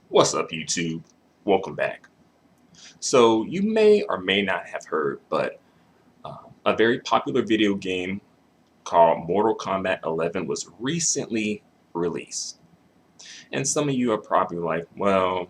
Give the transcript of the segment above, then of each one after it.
What's up, YouTube? Welcome back. So, you may or may not have heard, but a very popular video game called Mortal Kombat 11 was recently released. And some of you are probably like, well,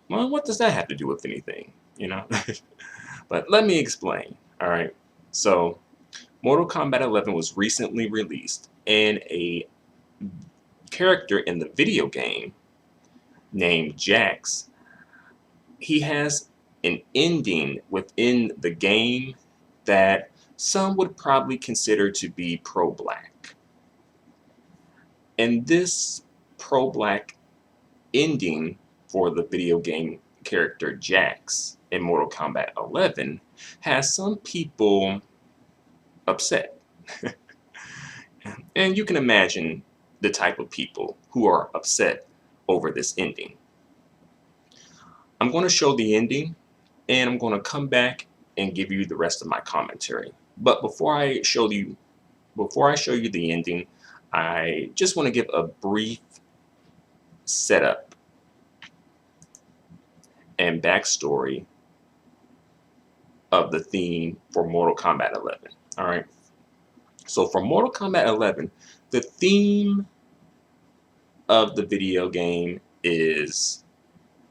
what does that have to do with anything? You know? But let me explain. All right. So, Mortal Kombat 11 was recently released, and a character in the video game named Jax, he has an ending within the game that some would probably consider to be pro-black. And this pro-black ending for the video game character Jax in Mortal Kombat 11 has some people upset. And you can imagine the type of people who are upset over this ending. I'm going to show the ending, and I'm going to come back and give you the rest of my commentary. But before I show you the ending, I just want to give a brief setup and backstory of the theme for Mortal Kombat 11. All right. So for Mortal Kombat 11, the theme of the video game is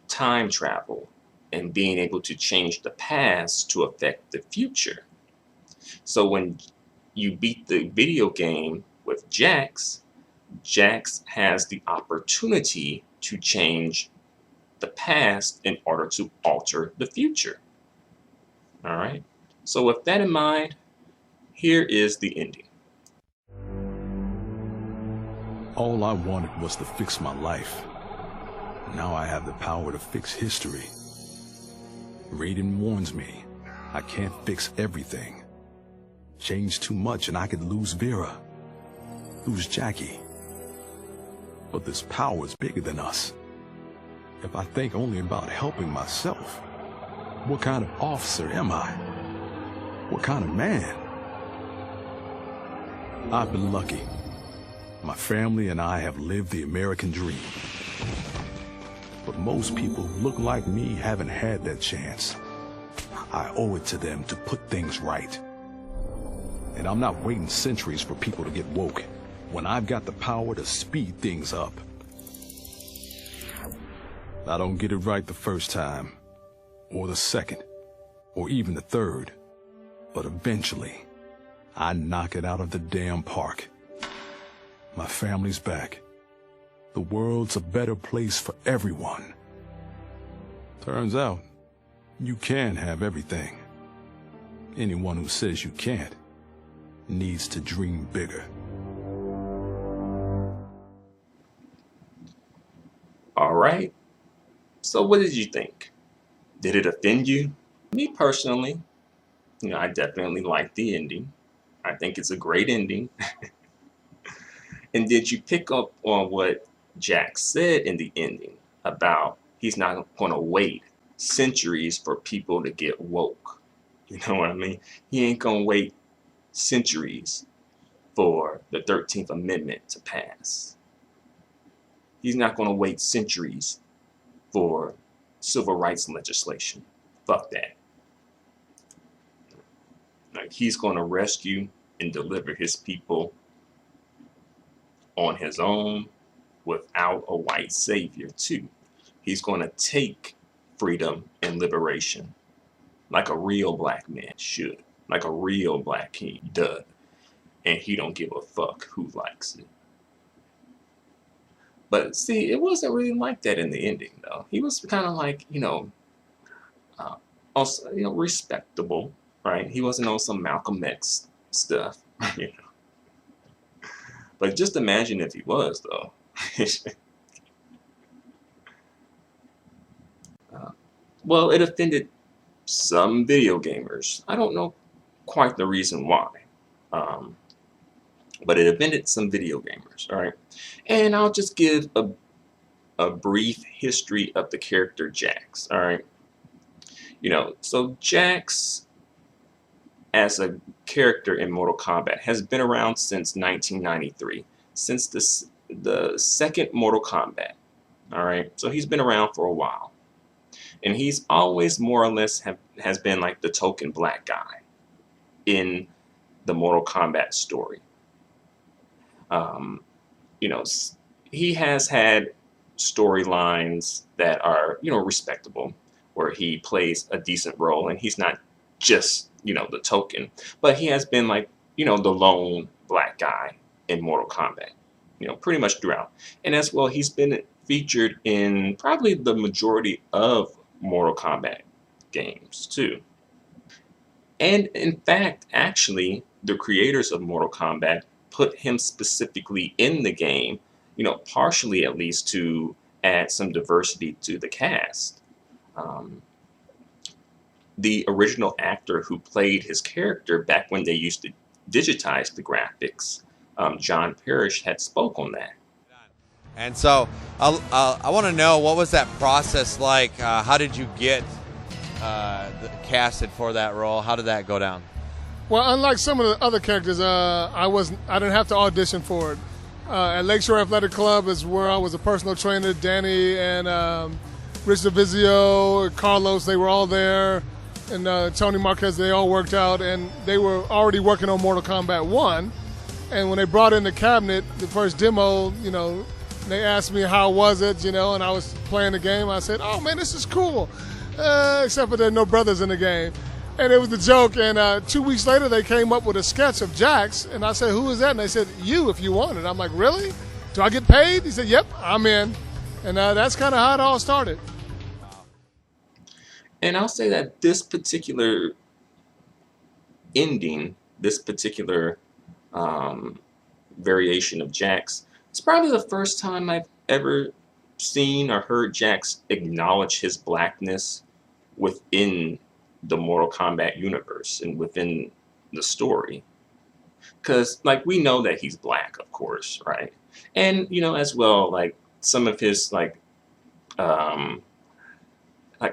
time travel and being able to change the past to affect the future. So when you beat the video game with Jax, Jax has the opportunity to change the past in order to alter the future. All right. So with that in mind, here is the ending. All I wanted was to fix my life. Now I have the power to fix history. Raiden warns me, I can't fix everything. Change too much and I could lose Vera, lose Jackie. But this power is bigger than us. If I think only about helping myself, what kind of officer am I? What kind of man? I've been lucky. My family and I have lived the American dream. But most people who look like me haven't had that chance. I owe it to them to put things right. And I'm not waiting centuries for people to get woke when I've got the power to speed things up. I don't get it right the first time, or the second, or even the third. But eventually, I knock it out of the damn park. My family's back. The world's a better place for everyone. Turns out, you can have everything. Anyone who says you can't needs to dream bigger. All right. So what did you think? Did it offend you? Me personally, I definitely like the ending. I think it's a great ending. And did you pick up on what Jack said in the ending about he's not going to wait centuries for people to get woke? You know what I mean? He ain't going to wait centuries for the 13th Amendment to pass. He's not going to wait centuries for civil rights legislation. Fuck that. Like, he's going to rescue and deliver his people on his own without a white savior too. He's going to take freedom and liberation like a real black man should, like a real black king does, and he don't give a fuck who likes it. But see, it wasn't really like that in the ending though. He was kind of like, also, respectable, right? He wasn't on some Malcolm X stuff, you know. But just imagine if he was, though. Well, it offended some video gamers. I don't know quite the reason why. But it offended some video gamers, all right? And I'll just give a brief history of the character Jax, all right? So Jax, as a character in Mortal Kombat, has been around since 1993, since the second Mortal Kombat, All right, so he's been around for a while, and he's always more or less has been like the token black guy in the Mortal Kombat story. Um, you know, he has had storylines that are, respectable, where he plays a decent role, and he's not just, the token, but he has been like, the lone black guy in Mortal Kombat, pretty much throughout. And as well, he's been featured in probably the majority of Mortal Kombat games too. And in fact, actually, the creators of Mortal Kombat put him specifically in the game, partially at least to add some diversity to the cast. Um, the original actor who played his character back when they used to digitize the graphics, John Parrish, had spoke on that. And so I want to know, what was that process like? How did you get casted for that role? How did that go down? Well, unlike some of the other characters, I didn't have to audition for it. At Lakeshore Athletic Club is where I was a personal trainer. Danny and Rich DeVizio, Carlos, they were all there, and Tony Marquez, they all worked out, and they were already working on Mortal Kombat 1. And when they brought in the cabinet, the first demo, they asked me how was it, and I was playing the game. I said, "Oh man, this is cool," except for there are no brothers in the game. And it was the joke, and 2 weeks later they came up with a sketch of Jax, and I said, "Who is that?" And they said, "You, if you want it." I'm like, "Really? Do I get paid?" He said, "Yep, I'm in." And that's kind of how it all started. And I'll say that this particular ending, this particular variation of Jax, it's probably the first time I've ever seen or heard Jax acknowledge his blackness within the Mortal Kombat universe and within the story. Because, like, we know that he's black, of course, right? And, as well, like, some of his, like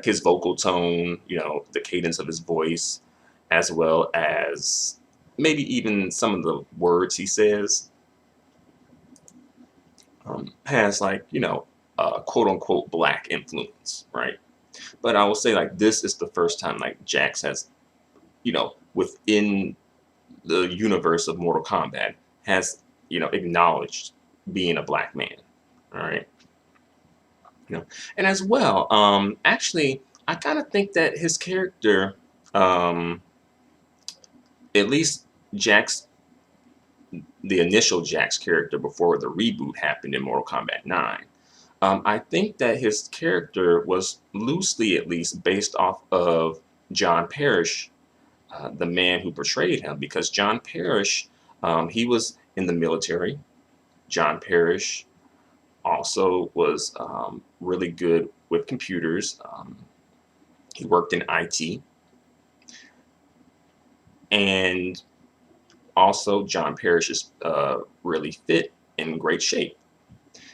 his vocal tone, the cadence of his voice, as well as maybe even some of the words he says, has like, quote unquote black influence, right? But I will say, like, this is the first time like Jax has, within the universe of Mortal Kombat, has, acknowledged being a black man. All right. And as well, actually, I kind of think that his character, at least Jax, the initial Jax character before the reboot happened in Mortal Kombat 9, I think that his character was loosely, at least, based off of John Parrish, the man who portrayed him, because John Parrish, he was in the military. John Parrish also was really good with computers. He worked in IT. And also, John Parrish is really fit, in great shape.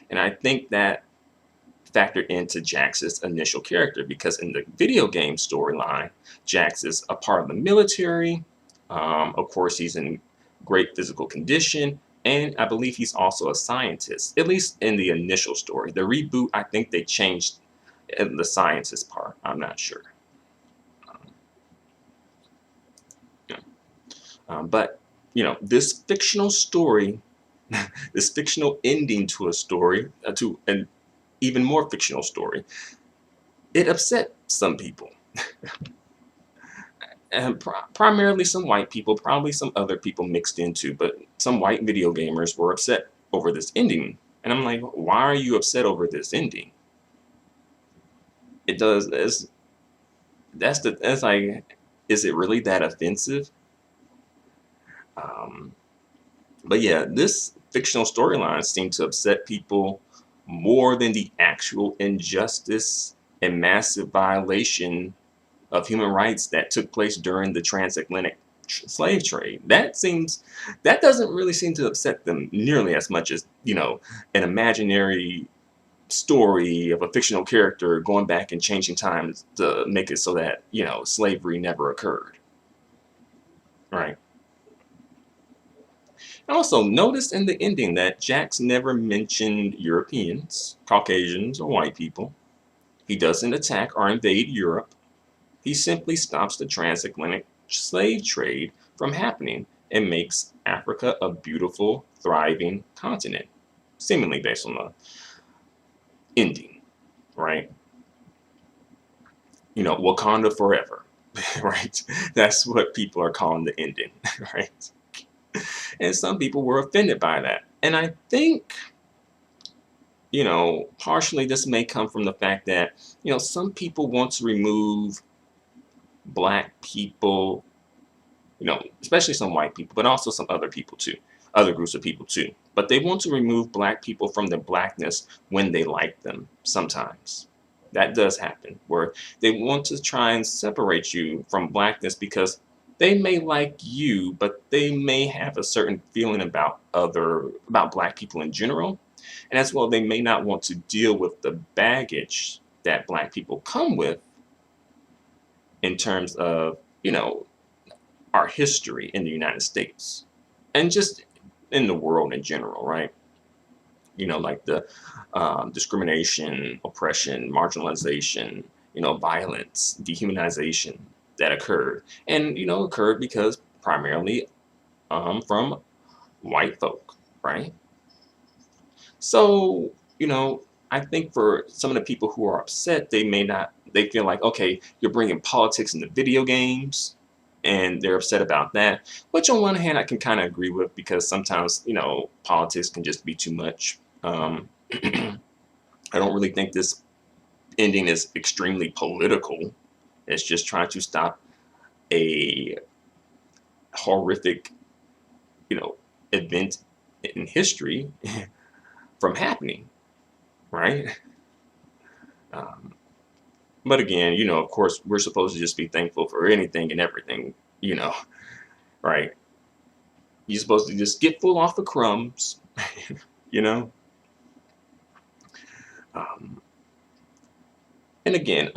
And I think that factored into Jax's initial character, because in the video game storyline, Jax is a part of the military. Of course, he's in great physical condition, and I believe he's also a scientist, at least in the initial story. The reboot, I think they changed the scientist part. I'm not sure. But, this fictional story, this fictional ending to a story, to an even more fictional story, it upset some people. And primarily some white people, probably some other people mixed into, but some white video gamers were upset over this ending. And I'm like, why are you upset over this ending? It does, that's like, is it really that offensive? But yeah, this fictional storyline seemed to upset people more than the actual injustice and massive violation of human rights that took place during the transatlantic slave trade. That doesn't really seem to upset them nearly as much as, an imaginary story of a fictional character going back and changing times to make it so that, slavery never occurred. Right? Also, notice in the ending that Jax never mentioned Europeans, Caucasians, or white people. He doesn't attack or invade Europe. He simply stops the transatlantic slave trade from happening and makes Africa a beautiful, thriving continent, seemingly based on the ending, right? You know, Wakanda forever, right? That's what people are calling the ending, right? And some people were offended by that. And I think, you know, partially this may come from the fact that, you know, some people want to remove black people, you know, especially some white people, but also some other people too, other groups of people too. But they want to remove black people from their blackness when they like them sometimes. That does happen, where they want to try and separate you from blackness because they may like you, but they may have a certain feeling about black people in general. And as well, they may not want to deal with the baggage that black people come with in terms of, you know, our history in the United States and just in the world in general, right? You know, like the discrimination, oppression, marginalization, you know, violence, dehumanization that occurred. And, you know, occurred because primarily from white folk, right? So, you know, I think for some of the people who are upset, they feel like, okay, you're bringing politics into video games, and they're upset about that. Which, on one hand, I can kind of agree with because sometimes, you know, politics can just be too much. I don't really think this ending is extremely political. It's just trying to stop a horrific, you know, event in history from happening, right? Um, but again, you know, of course, we're supposed to just be thankful for anything and everything, you know, right? You're supposed to just get full off the crumbs, you know? Um, and again,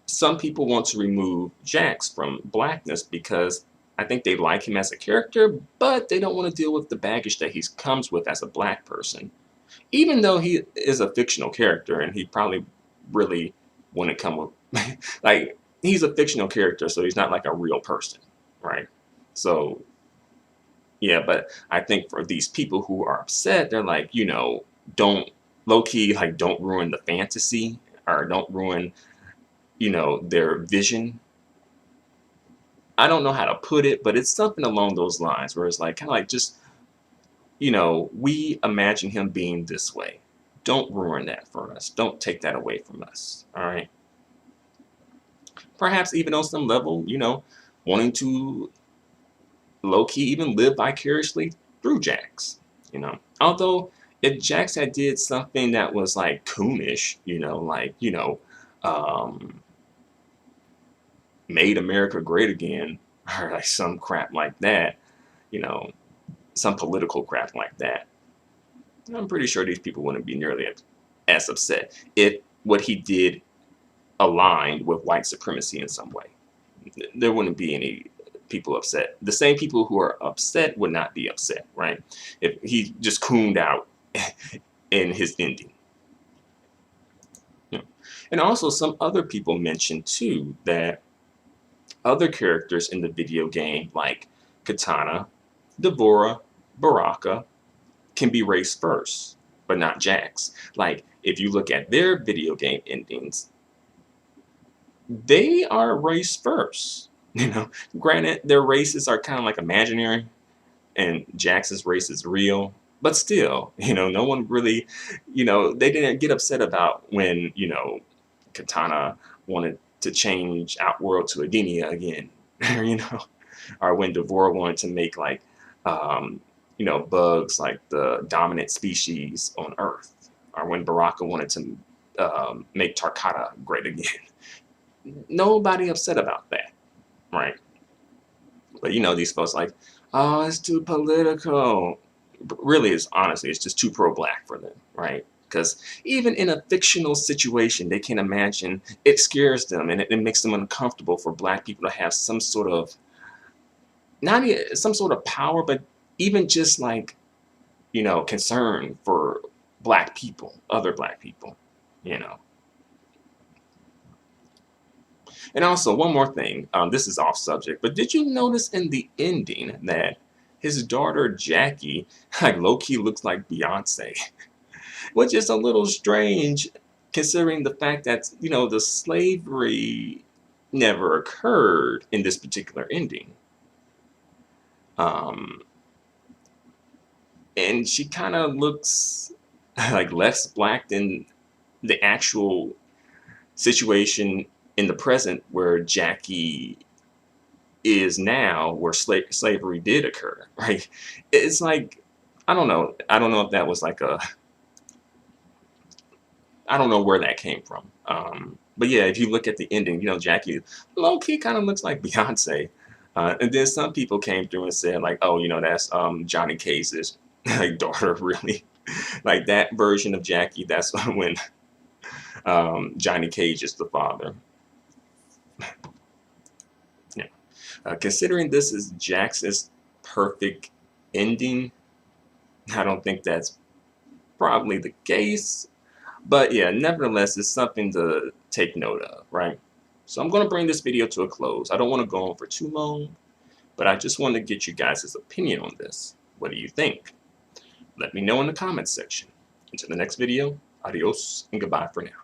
some people want to remove Jax from blackness because I think they like him as a character, but they don't want to deal with the baggage that he comes with as a black person. Even though he is a fictional character and he probably really wouldn't come with, like, he's a fictional character, so he's not like a real person, right? So, yeah, but I think for these people who are upset, they're like, you know, don't, low key, like, don't ruin the fantasy or don't ruin, you know, their vision. I don't know how to put it, but it's something along those lines where it's like, kind of like just, you know, we imagine him being this way. Don't ruin that for us. Don't take that away from us. All right. Perhaps even on some level, you know, wanting to low key even live vicariously through Jax. You know, although if Jax had did something that was like coonish, you know, like, you know, um, made America great again, or like some crap like that, you know, some political crap like that, I'm pretty sure these people wouldn't be nearly as upset if what he did aligned with white supremacy in some way. There wouldn't be any people upset. The same people who are upset would not be upset, right? If he just cooned out in his ending. You know. And also some other people mentioned too that other characters in the video game like Katana, Devora, Baraka can be race first, but not Jax. Like, if you look at their video game endings, they are race first. You know, granted, their races are kind of like imaginary, and Jax's race is real, but still, you know, no one really, you know, they didn't get upset about when, you know, Katana wanted to change Outworld to Adenia again, you know, or when Devora wanted to make like, you know, bugs like the dominant species on Earth, or when Baraka wanted to make Tarkata great again. Nobody upset about that, right? But you know, these folks like, oh, it's too political. But really, it's honestly, it's just too pro-black for them, right? Because even in a fictional situation, they can imagine it scares them and it makes them uncomfortable for black people to have some sort of not some sort of power, but even just like, concern for black people, other black people, you know. And also, one more thing, this is off subject, but did you notice in the ending that his daughter Jackie, like low-key looks like Beyonce? Which is a little strange considering the fact that, the slavery never occurred in this particular ending. And she kind of looks like less black than the actual situation in the present where Jackie is now, where slavery did occur, right? It's like, I don't know. I don't know if that was like I don't know where that came from. But yeah, if you look at the ending, Jackie low-key kind of looks like Beyonce. And then some people came through and said like, oh, that's Johnny Cage's like daughter, really. Like that version of Jackie, that's when Johnny Cage is the father. Yeah. Considering this is Jax's perfect ending, I don't think that's probably the case. But yeah, nevertheless, it's something to take note of, right? So I'm going to bring this video to a close. I don't want to go on for too long, but I just want to get you guys' opinion on this. What do you think? Let me know in the comments section. Until the next video, adios and goodbye for now.